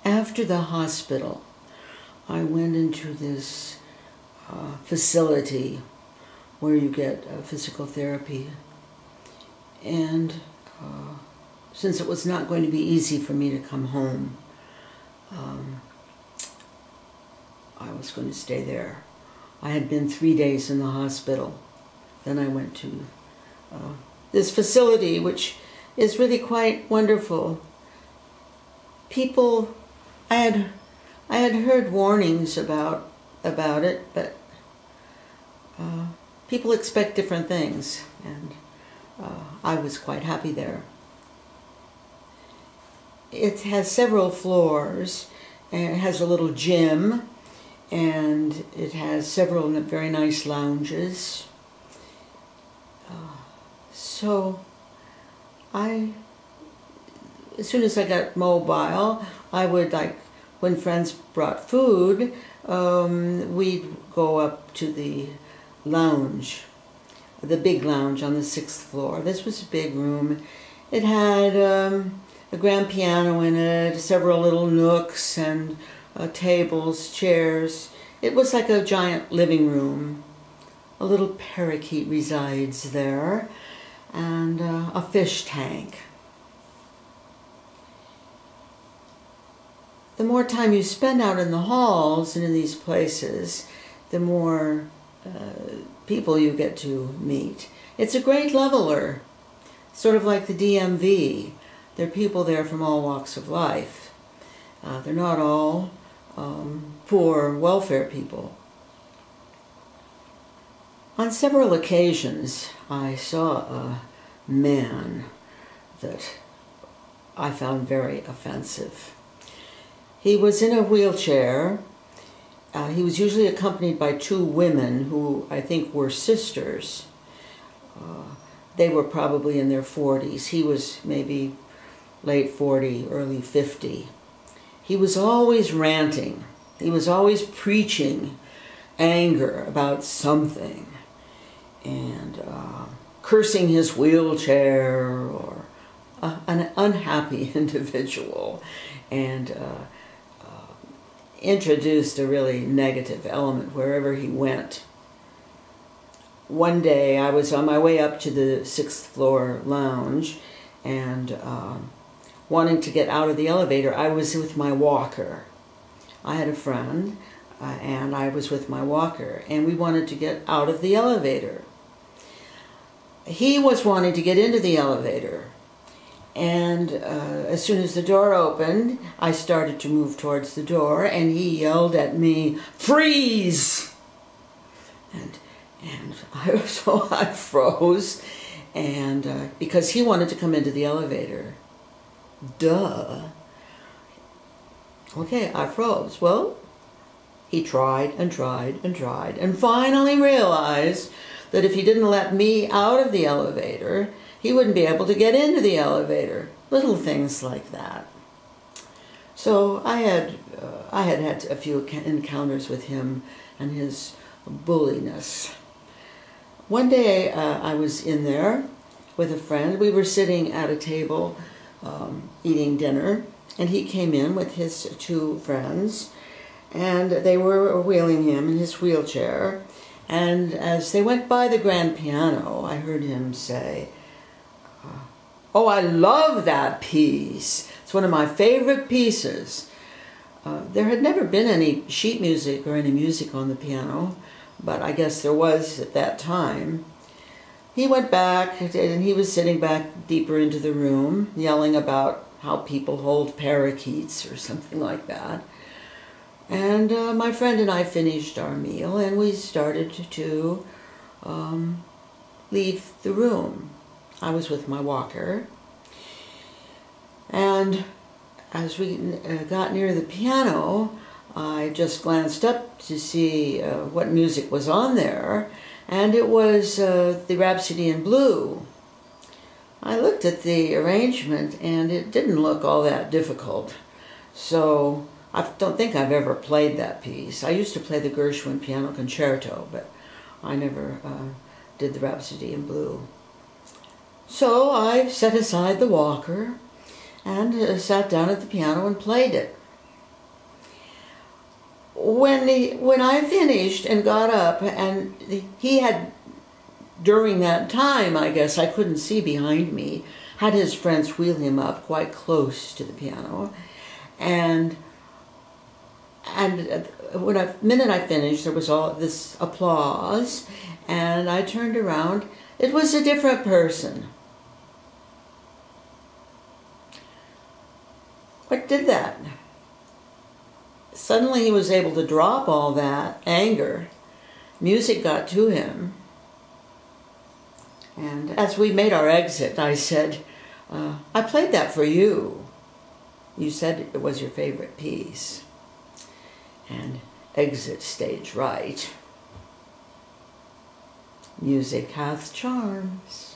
After the hospital, I went into this facility where you get physical therapy. And since it was not going to be easy for me to come home, I was going to stay there. I had been 3 days in the hospital. Then I went to this facility, which is really quite wonderful. People, I had heard warnings about it, but people expect different things, and I was quite happy there. It has several floors, and it has a little gym, and it has several very nice lounges. So as soon as I got mobile, I would, like, when friends brought food, we'd go up to the lounge, the big lounge on the 6th floor. This was a big room. It had a grand piano in it, several little nooks and tables, chairs. It was like a giant living room. A little parakeet resides there, and a fish tank. The more time you spend out in the halls and in these places, the more people you get to meet. It's a great leveler, sort of like the DMV. There are people there from all walks of life. They're not all poor welfare people. On several occasions, I saw a man that I found very offensive. He was in a wheelchair. He was usually accompanied by 2 women who I think were sisters. They were probably in their 40s. He was maybe late 40, early 50. He was always ranting. He was always preaching anger about something, and cursing his wheelchair, or an unhappy individual, and introduced a really negative element wherever he went. One day I was on my way up to the 6th floor lounge, and wanting to get out of the elevator, I was with my walker. I had a friend, and I was with my walker, and we wanted to get out of the elevator. He was wanting to get into the elevator, and as soon as the door opened, I started to move towards the door, and he yelled at me, "Freeze!" And so I froze, and because he wanted to come into the elevator. Duh. Okay, I froze. Well, he tried and tried and tried, and finally realized that if he didn't let me out of the elevator, he wouldn't be able to get into the elevator. Little things like that. So I had a few encounters with him and his bulliness. One day I was in there with a friend. We were sitting at a table eating dinner, and he came in with his 2 friends, and they were wheeling him in his wheelchair. And as they went by the grand piano, I heard him say, "Oh, I love that piece. It's one of my favorite pieces." There had never been any sheet music or any music on the piano, but I guess there was at that time. He went back, and he was sitting back deeper into the room, yelling about how people hold parakeets or something like that. And my friend and I finished our meal, and we started to leave the room. I was with my walker, and as we got near the piano, I just glanced up to see what music was on there, and it was the Rhapsody in Blue. I looked at the arrangement, and it didn't look all that difficult. So I don't think I've ever played that piece. I used to play the Gershwin Piano Concerto, but I never did the Rhapsody in Blue. So I set aside the walker and sat down at the piano and played it. when I finished and got up, and he had, during that time, I guess I couldn't see behind me, had his friends wheel him up quite close to the piano, and minute I finished, there was all this applause, and I turned around. It was a different person. What did that? Suddenly he was able to drop all that anger. Music got to him. And as we made our exit, I said, I played that for you. You said it was your favorite piece. And exit stage right. Music hath charms.